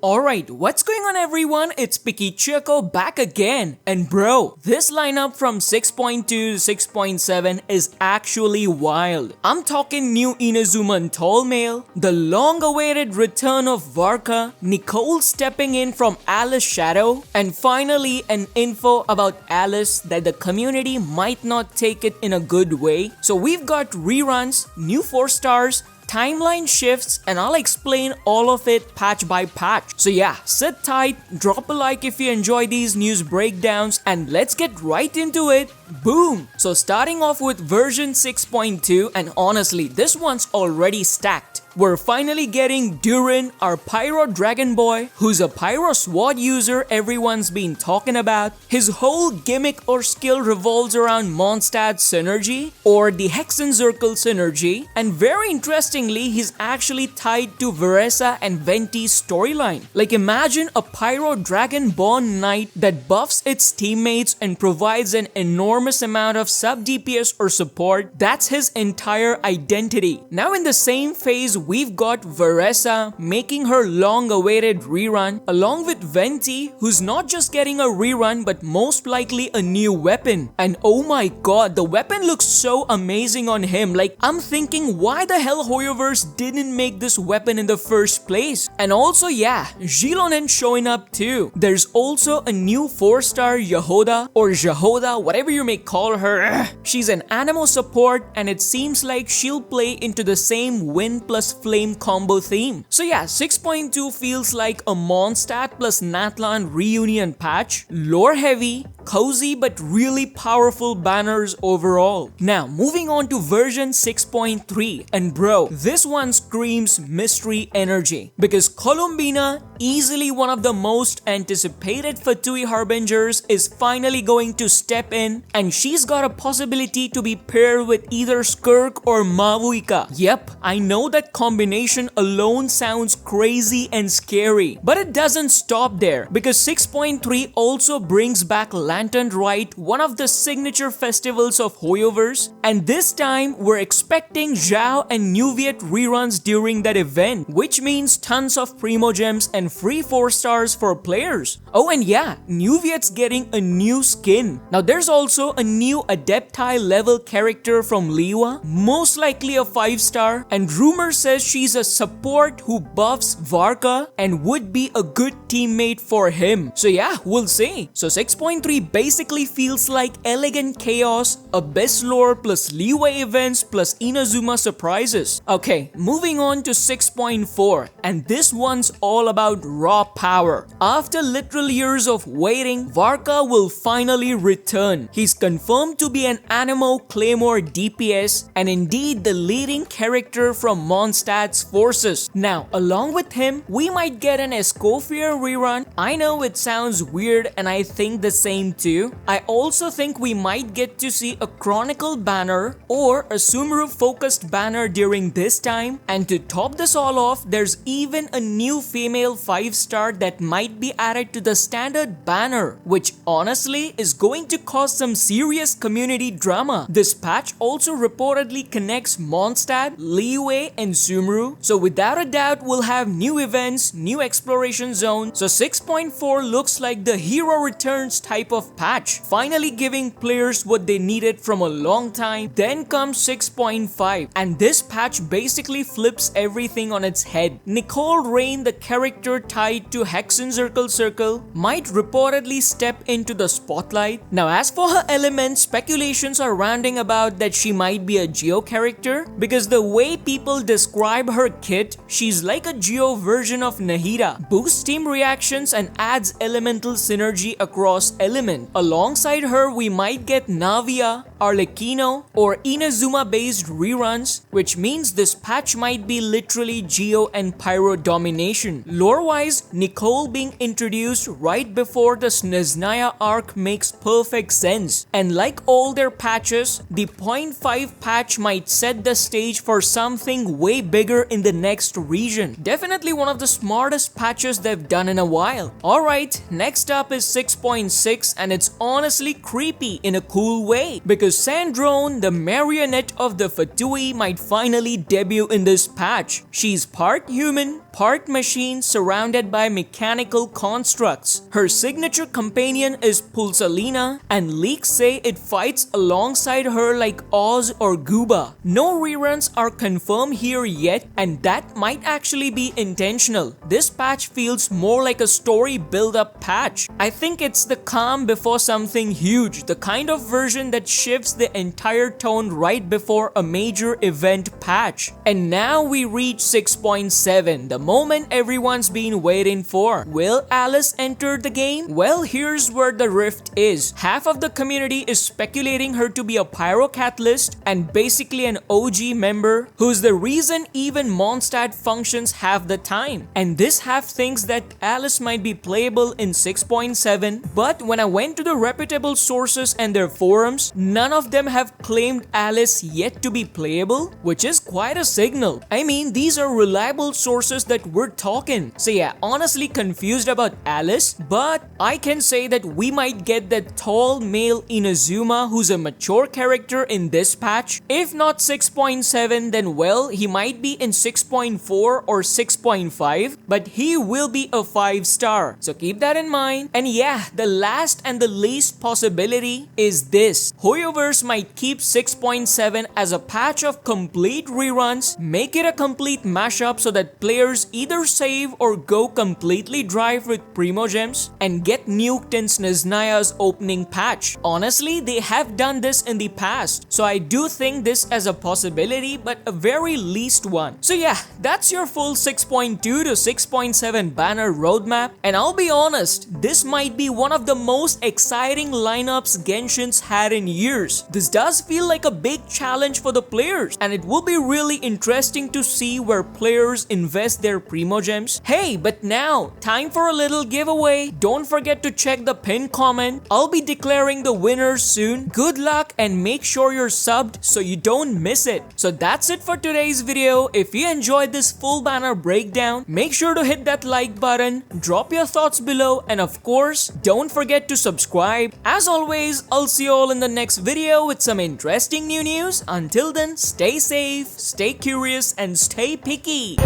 Alright, what's going on everyone? It's Picky Choco back again. And bro, this lineup from 6.2 to 6.7 is actually wild. I'm talking new Inazuma and Tall Mail, the long-awaited return of Varka, Nicole stepping in from Alice Shadow, and finally an info about Alice that the community might not take it in a good way. So we've got reruns, new 4 stars, timeline shifts, and I'll explain all of it patch by patch. So yeah, sit tight, drop a like if you enjoy these news breakdowns, and let's get right into it. Boom! So starting off with version 6.2, and honestly, this one's already stacked. We're finally getting Durin, our Pyro Dragon Boy, who's a Pyro Sword user everyone's been talking about. His whole gimmick or skill revolves around Mondstadt synergy, or the Hexenzirkel synergy, and very interestingly, he's actually tied to Veresa and Venti's storyline. Like imagine a Pyro Dragon-born knight that buffs its teammates and provides an enormous amount of sub-DPS or support. That's his entire identity. Now in the same phase, we've got Veresa making her long-awaited rerun, along with Venti, who's not just getting a rerun but most likely a new weapon. And oh my god, the weapon looks so amazing on him. Like I'm thinking, why the hell Hoyoverse didn't make this weapon in the first place? And also yeah, Gilonen showing up too. There's also a new 4-star Yahoda or Jahoda, whatever you may call her. She's an Anemo support and it seems like she'll play into the same Wind plus Flame combo theme. So yeah, 6.2 feels like a Mondstadt plus Natlan reunion patch. Lore heavy, cozy but really powerful banners overall. Now moving on to version 6.3, and bro, this one screams mystery energy because Columbina, easily one of the most anticipated Fatui Harbingers, is finally going to step in, and she's got a possibility to be paired with either Skirk or Mavuika. Yep, I know that combination alone sounds crazy and scary, but it doesn't stop there because 6.3 also brings back Lantern Rite, one of the signature festivals of Hoyoverse, and this time we're expecting Zhao and Nuviet reruns during that event, which means tons of Primo Gems and free 4 stars for players. Oh and yeah, Nuviet's getting a new skin. Now there's also a new Adepti level character from Liwa, most likely a 5-star, and rumor says she's a support who buffs Varka and would be a good teammate for him. So yeah, we'll see. So 6.3 basically feels like elegant chaos, Abyss lore plus leeway events plus Inazuma surprises. Okay, moving on to 6.4, and this one's all about raw power. After literal years of waiting, Varka will finally return. He's confirmed to be an Anemo Claymore DPS and indeed the leading character from Mondstadt's forces. Now, along with him, we might get an Escoffier rerun. I know it sounds weird and I think the same too. I also think we might get to see a Chronicle banner or a Sumeru focused banner during this time. And to top this all off, there's even a new female 5-star that might be added to the standard banner, which honestly is going to cause some serious community drama. This patch also reportedly connects Mondstadt, Liyue, and Sumeru, so without a doubt we'll have new events, new exploration zones. So 6.4 looks like the hero returns type of patch, finally giving players what they needed from a long time. Then comes 6.5, and this patch basically flips everything on its head. Nicole Rain, the character tied to Hexenzirkel Circle, might reportedly step into the spotlight. Now as for her element, speculations are rounding about that she might be a Geo character because the way people describe her kit, she's like a Geo version of Nahida, boosts team reactions and adds elemental synergy across element. Alongside her, we might get Navia, Arlecchino, or Inazuma based reruns, which means this patch might be literally Geo and Pyro domination. Lore wise, Nicole being introduced right before the Snezhnaya arc makes perfect sense, and like all their patches, the 0.5 patch might set the stage for something way bigger in the next region. Definitely one of the smartest patches they've done in a while. Alright, next up is 6.6, and it's honestly creepy in a cool way because Sandrone, the marionette of the Fatui, might finally debut in this patch. She's part human, part machine surrounded by mechanical constructs. Her signature companion is Pulsalina, and leaks say it fights alongside her like Oz or Gooba. No reruns are confirmed here yet, and that might actually be intentional. This patch feels more like a story build-up patch. I think it's the calm before something huge, the kind of version that shifts the entire tone right before a major event patch. And now we reach 6.7, the moment everyone's been waiting for. Will Alice enter the game? Well, here's where the rift is. Half of the community is speculating her to be a pyrocatalyst and basically an OG member who's the reason even Mondstadt functions half the time. And this half thinks that Alice might be playable in 6.7, but when I went to the reputable sources and their forums, none of them have claimed Alice yet to be playable, which is quite a signal. I mean, these are reliable sources that we're talking. So yeah, honestly confused about Alice, but I can say that we might get that tall male Inazuma who's a mature character in this patch. If not 6.7, then well, he might be in 6.4 or 6.5, but he will be a 5-star. So keep that in mind. And yeah, the last and the least possibility is this. Hoyoverse might keep 6.7 as a patch of complete reruns, make it a complete mashup so that players either save or go completely dry with Primogems and get nuked in Snezhnaya's opening patch. Honestly, they have done this in the past, so I do think this as a possibility, but a very least one. So yeah, that's your full 6.2 to 6.7 banner roadmap, and I'll be honest, this might be one of the most exciting lineups Genshin's had in years. This does feel like a big challenge for the players, and it will be really interesting to see where players invest their Primogems. Hey, but now, time for a little giveaway. Don't forget to check the pinned comment. I'll be declaring the winners soon. Good luck and make sure you're subbed so you don't miss it. So that's it for today's video. If you enjoyed this full banner breakdown, make sure to hit that like button, drop your thoughts below, and of course, don't forget to subscribe. As always, I'll see you all in the next video with some interesting new news. Until then, stay safe, stay curious, and stay picky.